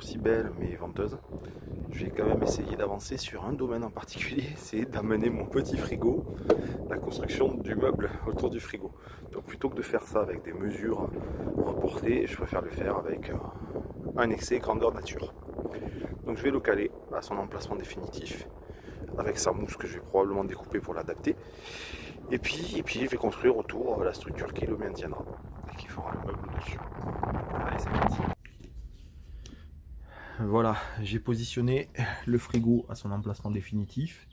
aussi belles mais venteuses, je vais quand même essayer d'avancer sur un domaine en particulier, c'est d'amener mon petit frigo, la construction du meuble autour du frigo. Donc plutôt que de faire ça avec des mesures reportées, je préfère le faire avec un excès grandeur nature. Donc je vais le caler à son emplacement définitif, avec sa mousse que je vais probablement découper pour l'adapter. Et puis je vais construire autour la structure qui le maintiendra et qui fera le meuble dessus. Allez, c'est parti. Voilà, j'ai positionné le frigo à son emplacement définitif.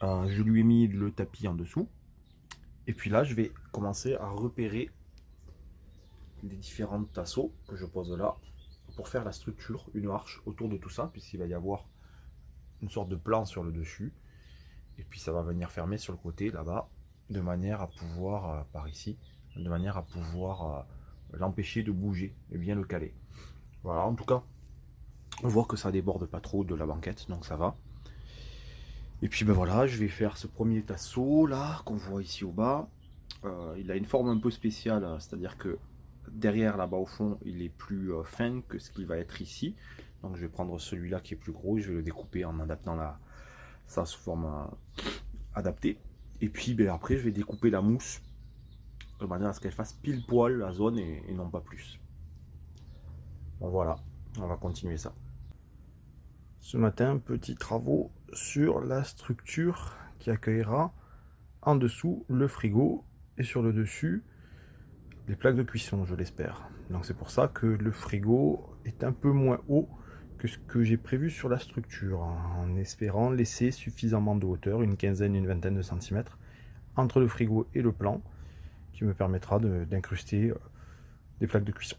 Je lui ai mis le tapis en dessous. Et puis là, je vais commencer à repérer les différents tasseaux que je pose là pour faire la structure, une arche autour de tout ça, puisqu'il va y avoir une sorte de plan sur le dessus. Et puis ça va venir fermer sur le côté là-bas, de manière à pouvoir, par ici, de manière à pouvoir l'empêcher de bouger et bien le caler. Voilà, en tout cas, on voit que ça déborde pas trop de la banquette, donc ça va. Et puis ben voilà, je vais faire ce premier tasseau là, qu'on voit ici au bas. Il a une forme un peu spéciale, c'est-à-dire que derrière là-bas au fond, il est plus fin que ce qu'il va être ici. Donc je vais prendre celui-là qui est plus gros, je vais le découper en adaptant ça sous forme adaptée. Et puis ben, après, je vais découper la mousse de manière à ce qu'elle fasse pile poil la zone et non pas plus. Bon voilà, on va continuer ça. Ce matin, petits travaux sur la structure qui accueillera en dessous le frigo et sur le dessus les plaques de cuisson, je l'espère. Donc c'est pour ça que le frigo est un peu moins haut que ce que j'ai prévu sur la structure, en espérant laisser suffisamment de hauteur, une quinzaine, une vingtaine de centimètres, entre le frigo et le plan, qui me permettra d'incruster des plaques de cuisson.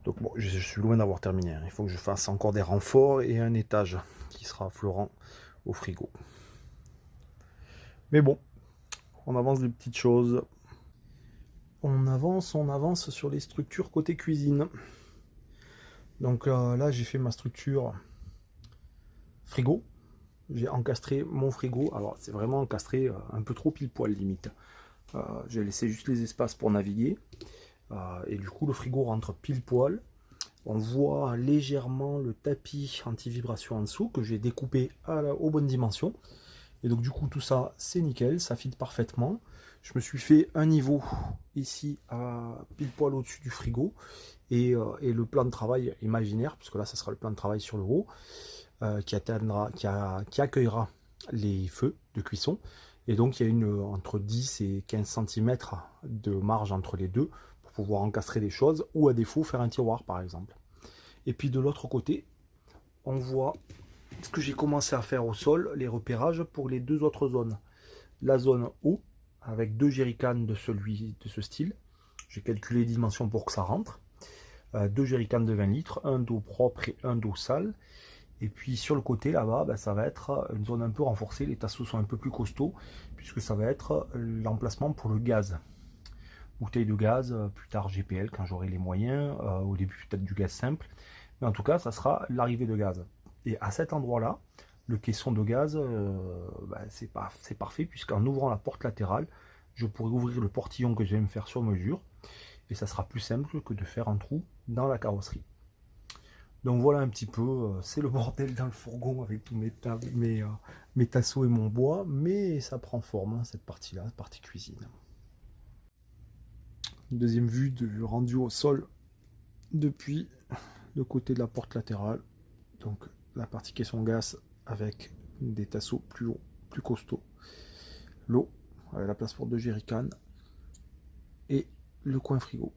Donc bon, je suis loin d'avoir terminé, il faut que je fasse encore des renforts et un étage qui sera affleurant au frigo. Mais bon, on avance des petites choses. On avance sur les structures côté cuisine. Donc là, j'ai fait ma structure frigo. J'ai encastré mon frigo. Alors, c'est vraiment encastré un peu trop pile poil limite. J'ai laissé juste les espaces pour naviguer. Et du coup, le frigo rentre pile poil. On voit légèrement le tapis anti-vibration en dessous que j'ai découpé aux bonnes dimensions. Et donc du coup tout ça c'est nickel, ça fit parfaitement. Je me suis fait un niveau ici à pile poil au-dessus du frigo et le plan de travail imaginaire, puisque là ça sera le plan de travail sur le haut, qui accueillera les feux de cuisson. Et donc il y a entre 10 et 15 cm de marge entre les deux pour pouvoir encastrer des choses ou à défaut faire un tiroir par exemple. Et puis de l'autre côté, on voit ce que j'ai commencé à faire au sol, les repérages pour les deux autres zones. La zone haut, avec deux jerrycans de ce style. J'ai calculé les dimensions pour que ça rentre. Deux jerrycans de 20 litres, un d'eau propre et un d'eau sale. Et puis sur le côté là-bas, ben, ça va être une zone un peu renforcée. Les tasseaux sont un peu plus costauds, puisque ça va être l'emplacement pour le gaz. Bouteille de gaz, plus tard GPL quand j'aurai les moyens, au début peut-être du gaz simple. Mais en tout cas, ça sera l'arrivée de gaz. Et à cet endroit-là, le caisson de gaz, c'est parfait, puisqu'en ouvrant la porte latérale, je pourrai ouvrir le portillon que je vais me faire sur mesure, et ça sera plus simple que de faire un trou dans la carrosserie. Donc voilà un petit peu, c'est le bordel dans le fourgon avec tous mes tasseaux et mon bois, mais ça prend forme, hein, cette partie-là, partie cuisine. Deuxième vue du rendu au sol depuis le côté de la porte latérale. Donc la partie caisson gaz avec des tasseaux plus hauts, plus costauds. L'eau avec la place pour deux jerrycans et le coin frigo.